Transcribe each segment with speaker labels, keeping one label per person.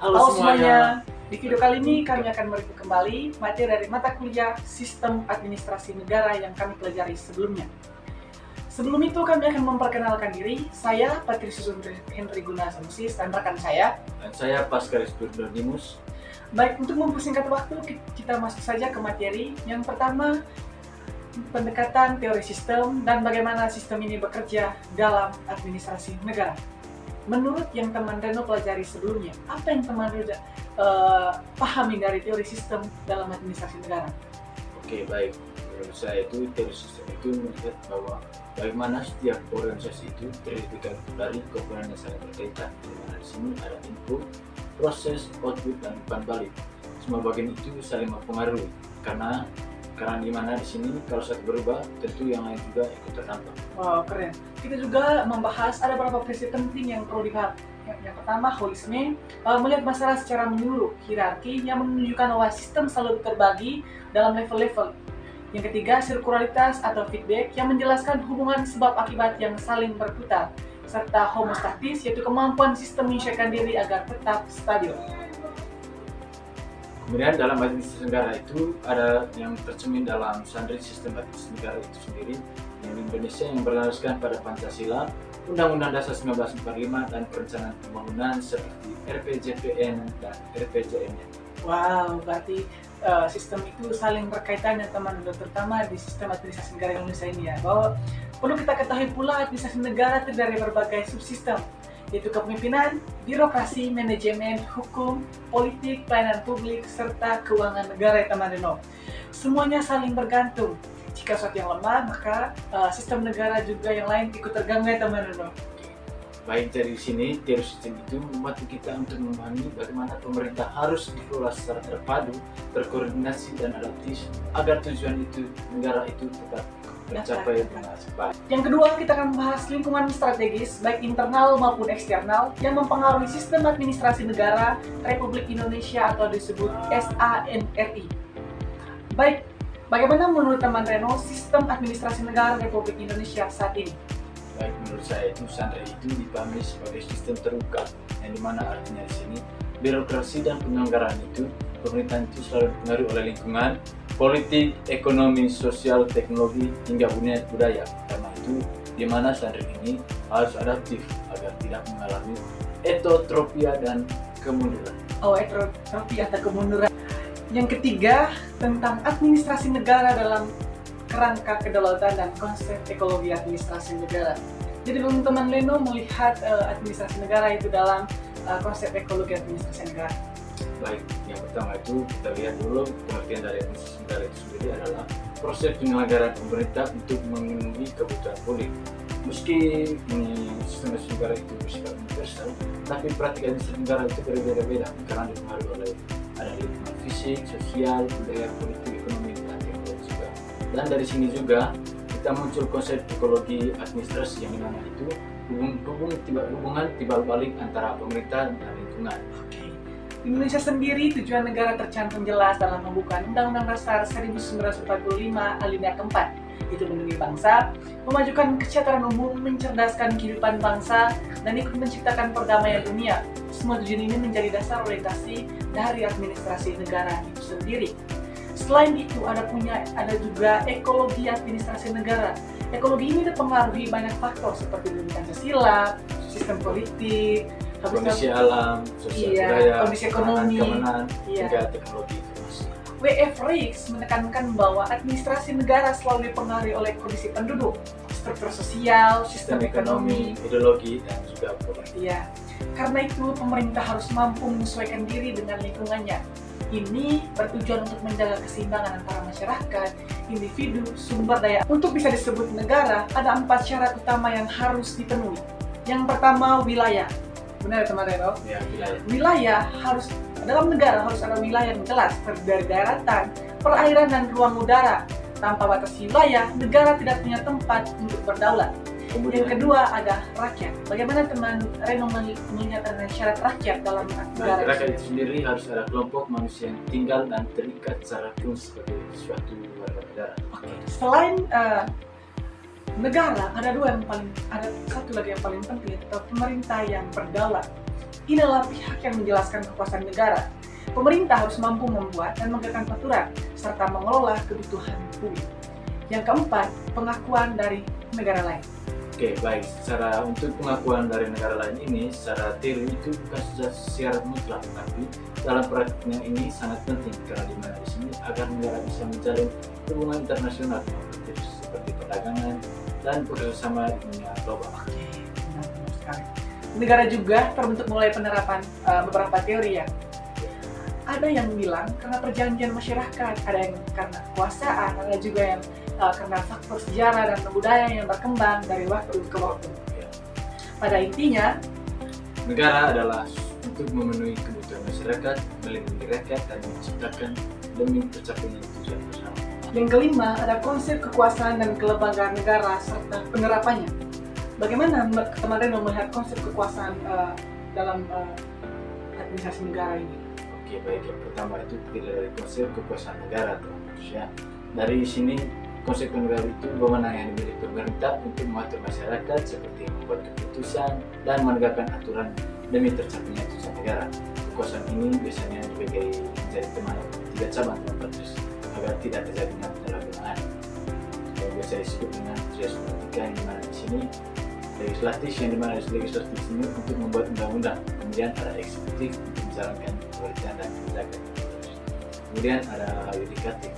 Speaker 1: Halo semuanya. Di video kali ini kami akan mereview kembali materi dari mata kuliah Sistem Administrasi Negara yang kami pelajari sebelumnya. Sebelum itu kami akan memperkenalkan diri. Saya Patricius Henry Guna Sanusi dan rekan saya.
Speaker 2: Dan saya Paskaris Berdonimus.
Speaker 1: Baik, untuk mempersingkat waktu, kita masuk saja ke materi. Yang pertama, pendekatan teori sistem dan bagaimana sistem ini bekerja dalam administrasi negara. Menurut yang teman Reno pelajari sebelumnya, apa yang teman Reno pahami dari teori sistem dalam administrasi negara?
Speaker 2: Oke, baik. Menurut saya itu teori sistem itu melihat bahwa bagaimana setiap organisasi itu terdiri dari komponen yang saling berkaitan. Di mana di sini ada input, proses, output, dan umpan balik. Semua bagian itu saling mempengaruhi karena di mana di sini kalau satu berubah tentu yang lain juga ikut terdampak.
Speaker 1: Wow, keren. Kita juga membahas ada beberapa prinsip penting yang perlu dilihat. Yang pertama, holisme, melihat masalah secara menyeluruh, hierarki yang menunjukkan bahwa sistem selalu terbagi dalam level-level. Yang ketiga, sirkularitas atau feedback yang menjelaskan hubungan sebab akibat yang saling berputar, serta homostatis yaitu kemampuan sistem menyesuaikan diri agar tetap stabil.
Speaker 2: Kemudian dalam administrasi negara itu ada yang tercermin dalam Sandri Sistem Administrasi Negara itu sendiri yang Indonesia yang berlandaskan pada Pancasila, Undang-Undang Dasar 1945 dan Perencanaan Pembangunan seperti RPJPN dan RPJMN.
Speaker 1: Wow, berarti sistem itu saling berkaitan ya teman, terutama di sistem administrasi negara Indonesia ini ya. Bahwa perlu kita ketahui pula administrasi negara terdiri dari berbagai subsistem, yaitu kepemimpinan, birokrasi, manajemen, hukum, politik, pelayanan publik, serta keuangan negara ya teman Reno. Semuanya saling bergantung. Jika suatu yang lemah, maka sistem negara juga yang lain ikut terganggu ya teman Reno.
Speaker 2: Baik, dari sini teori sistem itu membantu kita untuk memahami bagaimana pemerintah harus dikelola secara terpadu, terkoordinasi dan adaptif agar tujuan itu negara itu tetap tercapai dengan cepat.
Speaker 1: Yang kedua, kita akan membahas lingkungan strategis baik internal maupun eksternal yang mempengaruhi sistem administrasi negara Republik Indonesia atau disebut SANRI. Baik, bagaimana menurut teman Reno sistem administrasi negara Republik Indonesia saat ini?
Speaker 2: Baik, menurut saya itu SANRI itu dipahami sebagai sistem terbuka, yang dimana artinya di sini birokrasi dan penyelenggaraan itu pemerintahan itu selalu dipengaruhi oleh lingkungan, politik, ekonomi, sosial, teknologi hingga budaya. Karena itu di mana SANRI ini harus adaptif agar tidak mengalami etotropia dan kemunduran.
Speaker 1: Oh, etotropia atau kemunduran. Yang ketiga, tentang administrasi negara dalam kerangka kedaulatan dan konsep ekologi administrasi negara. Jadi teman-teman Reno melihat administrasi negara itu dalam konsep ekologi administrasi negara.
Speaker 2: Baik, yang pertama itu kita lihat dulu pengertian dari administrasi negara itu sendiri adalah proses penyelenggaraan pemerintah untuk memenuhi kebutuhan publik. Meski sistem administrasi negara itu bersifat universal, tapi praktik administrasi negara itu berbeda-beda karena dipengaruhi oleh ada lingkungan fisik, sosial, budaya, politik, ekonomi, dan teknologi juga. Dan dari sini juga kita muncul konsep ekologi administrasi yang dimana itu hubungan timbal balik antara pemerintah dan lingkungan.
Speaker 1: Indonesia sendiri tujuan negara tercantum jelas dalam pembukaan Undang-Undang Dasar 1945 alinea keempat, yaitu melindungi bangsa, memajukan kesejahteraan umum, mencerdaskan kehidupan bangsa, dan ikut menciptakan perdamaian dunia. Semua tujuan ini menjadi dasar orientasi dari administrasi negara itu sendiri. Selain itu ada juga ekologi administrasi negara. Ekologi ini dipengaruhi banyak faktor seperti Pancasila, sistem politik,
Speaker 2: kondisi alam, sosial budaya,
Speaker 1: kondisi ekonomi,
Speaker 2: keamanan, hingga teknologi informasi.
Speaker 1: WF Riggs menekankan bahwa administrasi negara selalu dipengaruhi oleh kondisi penduduk, struktur sosial, sistem ekonomi,
Speaker 2: ideologi, dan juga politik.
Speaker 1: Iya. Karena itu pemerintah harus mampu menyesuaikan diri dengan lingkungannya. Ini bertujuan untuk menjaga keseimbangan antara masyarakat, individu, sumber daya. Untuk bisa disebut negara, ada 4 syarat utama yang harus dipenuhi. Yang pertama, wilayah. Benar teman Reno?
Speaker 2: Ya,
Speaker 1: wilayah dalam negara harus ada wilayah yang jelas, terdiri dari daratan, perairan, dan ruang udara. Tanpa batas wilayah, negara tidak punya tempat untuk berdaulat. Yang kedua ada rakyat. Bagaimana teman Reno melihat dengan syarat rakyat dalam negara?
Speaker 2: Rakyat itu sendiri harus ada kelompok manusia yang tinggal dan terikat secara langsung sebagai suatu warga negara.
Speaker 1: Selain negara, ada satu lagi yang paling penting, yaitu pemerintah yang berdaulat. inilah pihak yang menjelaskan kekuasaan negara. Pemerintah harus mampu membuat dan menegakkan peraturan, serta mengelola kebutuhan publik. Yang keempat, pengakuan dari negara lain.
Speaker 2: Oke, baik. Untuk pengakuan dari negara lain ini, secara teori itu bukan secara mutlak, tapi dalam praktiknya ini sangat penting karena di mana di sini agar negara bisa menjalin hubungan internasional seperti perdagangan dan kerjasama dunia global.
Speaker 1: Oke, benar sekali. Negara juga terbentuk mulai penerapan beberapa teori ya. Ada yang bilang karena perjanjian masyarakat, ada yang karena kekuasaan, ada juga yang karena faktor sejarah dan budaya yang berkembang dari waktu ke waktu. Pada intinya,
Speaker 2: negara adalah untuk memenuhi kebutuhan masyarakat, melindungi rakyat, dan menciptakan demi tercapainya tujuan bersama.
Speaker 1: Yang kelima, ada konsep kekuasaan dan kelembagaan negara serta penerapannya. Bagaimana teman-teman melihat konsep kekuasaan dalam administrasi negara ini?
Speaker 2: Oke, baik. Yang pertama itu tidak dari konsep kekuasaan negara atau manusia. Dari sini konsep negara itu wewenang yang dimiliki pemerintah untuk mengatur masyarakat seperti membuat keputusan dan menegakkan aturan demi tercapainya tujuan negara. Kekuasaan ini biasanya dibagi menjadi tiga cabang terus agar tidak terjadinya penyalahgunaan. Biasa disebut dengan trias politika yang dimana di sini legislatif yang dimana legislatif ini untuk membuat undang-undang, kemudian ada eksekutif untuk menjalankan pemerintahan dan kebijakan, kemudian ada yudikatif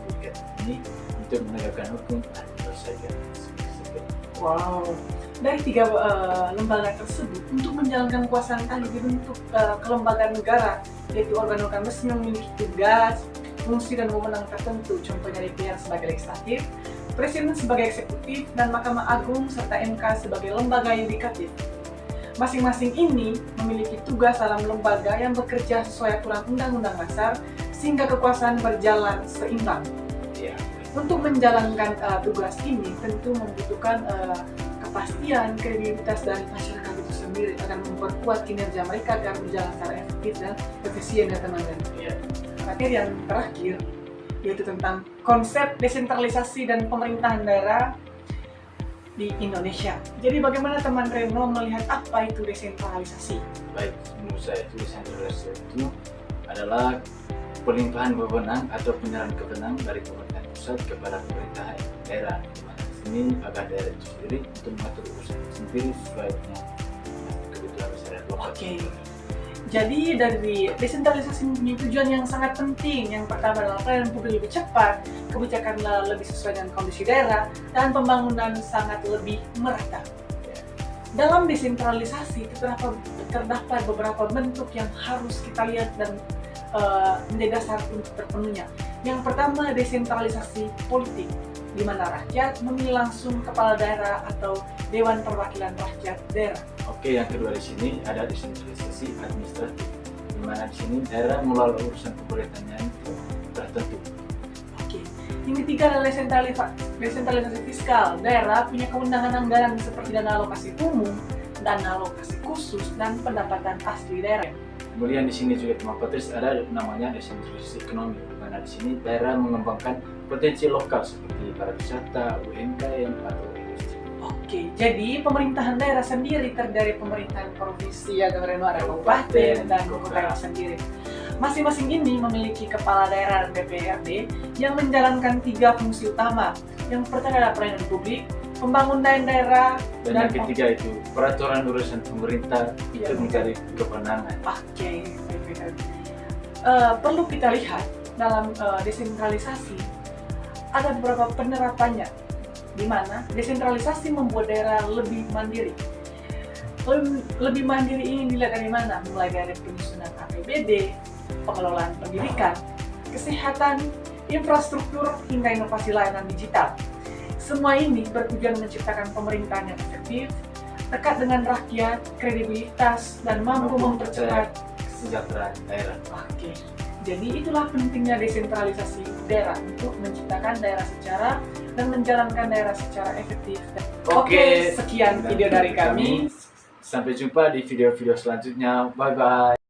Speaker 2: ini untuk menegakkan hukum dan menyelesaikan sengketa.
Speaker 1: Wow, dari tiga lembaga tersebut untuk menjalankan kekuasaan tadi dibentuk kelembagaan negara, yaitu organ-organ resmi yang memiliki tugas, fungsi dan wewenang tertentu, contohnya DPR sebagai legislatif, Presiden sebagai eksekutif, dan Mahkamah Agung serta MK sebagai lembaga yudikatif. Masing-masing ini memiliki tugas dalam lembaga yang bekerja sesuai aturan Undang-Undang Dasar sehingga kekuasaan berjalan seimbang.
Speaker 2: Ya.
Speaker 1: Untuk menjalankan tugas ini tentu membutuhkan kepastian, kredibilitas dari masyarakat itu sendiri akan memperkuat kinerja mereka agar berjalan secara efektif dan efisien ya teman-teman.
Speaker 2: Ya.
Speaker 1: Materi yang terakhir yaitu tentang konsep desentralisasi dan pemerintahan daerah di Indonesia. Jadi bagaimana teman Reno melihat apa itu desentralisasi?
Speaker 2: Baik, menurut saya itu desentralisasi itu adalah pelimpahan wewenang atau penyerahan kewenangan dari pemerintahan pusat kepada pemerintahan daerah. Di mana di sini agar daerah itu sendiri untuk mengatur urusan sendiri sesuai dengan kebutuhan masyarakat lokal.
Speaker 1: Oke. Jadi dari desentralisasi mempunyai tujuan yang sangat penting. Yang pertama adalah pelayanan publik lebih cepat, kebijakan lebih sesuai dengan kondisi daerah, dan pembangunan sangat lebih merata. Dalam desentralisasi terdapat beberapa bentuk yang harus kita lihat dan menjadi dasar untuk terpenuhnya. Yang pertama, desentralisasi politik, di mana rakyat memilih langsung kepala daerah atau Dewan Perwakilan Rakyat Daerah.
Speaker 2: Oke, yang kedua di sini ada desentralisasi administratif, di mana di sini daerah mengelola urusan pemerintahannya itu tertentu.
Speaker 1: Oke, yang ketiga adalah desentralisasi fiskal. Daerah punya kewenangan anggaran seperti dana alokasi umum, dana alokasi khusus, dan pendapatan asli daerah.
Speaker 2: Kemudian di sini juga teman Patris ada namanya desentralisasi ekonomi, di mana di sini daerah mengembangkan potensi lokal seperti pariwisata, UMKM atau industri.
Speaker 1: Oke, jadi pemerintahan daerah sendiri terdiri dari pemerintahan provinsi atau ada kabupaten dan kota sendiri. Masing-masing ini memiliki kepala daerah dan DPRD yang menjalankan tiga fungsi utama. Yang pertama adalah pelayanan publik, pembangunan daerah,
Speaker 2: dan yang ketiga itu peraturan urusan pemerintah itu menjadi kewenangan.
Speaker 1: Oke, perlu kita lihat dalam desentralisasi ada beberapa penerapannya, di mana desentralisasi membuat daerah lebih mandiri. Lebih mandiri ini dilihat dari mana? Mulai dari penyusunan APBD, pengelolaan pendidikan, kesehatan, infrastruktur, hingga inovasi layanan digital. Semua ini bertujuan menciptakan pemerintahan yang efektif, dekat dengan rakyat, kredibilitas, dan mampu mempercepat
Speaker 2: kesejahteraan daerah.
Speaker 1: Oke, jadi itulah pentingnya desentralisasi daerah untuk menciptakan daerah secara dan menjalankan daerah secara efektif. Oke, sekian video dari kami.
Speaker 2: Sampai jumpa di video-video selanjutnya. Bye-bye.